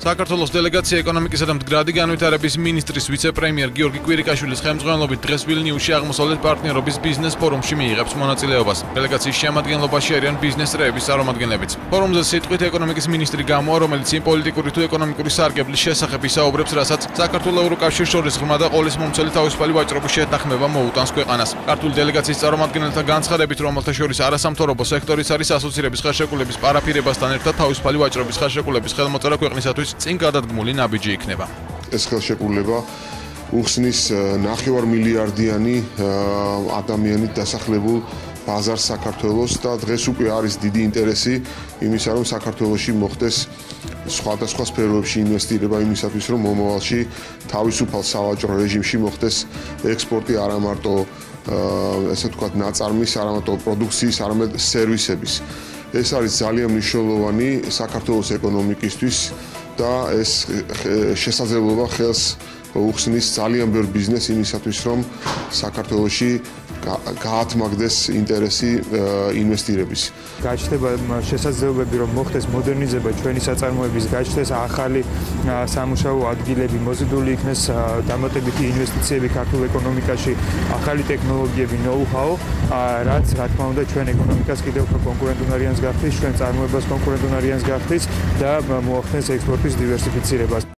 საქართველოს დელეგაცია ეკონომიკისა და მდგრადი განვითარების მინისტრის ვიცე-პრემიერ გიორგი კვირიკაშვილის ხელმძღვანელობით დღეს ვილნიუსში აღმოსავლეთ პარტნიორობის ბიზნეს ფორუმში მიიღებს მონაწილეობას. დელეგაციის შემადგენლობაში არიან ბიზნეს წრეების წარმომადგენლებიც. ფორუმზე სიტყვით ეკონომიკის მინისტრი გამოა, რომელიც იმ პოლიტიკური თუ ეკონომიკური სარგებლის შესახებ ისაუბრებს, რასაც საქართველოს ევროკავშირის შორის ღრმა და ყოლის მომცველი თავისუფალი ვაჭრობის შეთანხმება მოუტანს ქვეყანას. ქართული დელეგაციის წარმომადგენელთა განცხადებით, რომელთა შორის არასამთავრობო სექტორის არის ასოცირების ხელშეკრულების პარაფირებასთან ერთად თავისუფალი ვაჭრობის ხელშეკრულების ხელმოწერა ქვეყნისათვის წინ გადადგმული ნაბიჯი იქნება. ეს ხელშეკრულება უხსნის 9 მილიარდიანი ადამიანით დასახლებულ ბაზარს საქართველოს და დღეს უკვე არის დიდი ინტერესი იმისა, რომ საქართველოში მოხდეს სხვადასხვა სფეროებში ინვესტირება იმისათვის, რომ მომავალში თავისუფალ სავაჭრო რეჟიმში მოხდეს ექსპორტი არა მარტო ესე ვთქვათ ნაწარმის, არა მარტო პროდუქციის, არამედ სერვისების. ეს არის ძალიან მნიშვნელოვანი საქართველოს ეკონომიკისთვის და ეს შესაძლებლობა ხელს უხსნის ძალიან ბევრ ბიზნესს იმისათვის, რომ საქართველოში გაათმაგდეს ინტერესი ინვესტირების. გაჩნდება შესაძლებლობები, რომ მოხდეს მოდერნიზება ჩვენი საწარმოების, გაჩნდეს ახალი სამუშაო ადგილები, მოზიდული იქნეს დამატებითი ინვესტიციები ქართულ ეკონომიკაში, ახალი ტექნოლოგიები, ნოუ-ჰაუ, რაც რა თქმა უნდა ჩვენ ეკონომიკას კიდევ უფრო კონკურენტუნარიანს გახდის, ჩვენ წარმოებას კონკურენტუნარიანს გახდის და მოახდენს ექსპორტის დივერსიფიცირებას.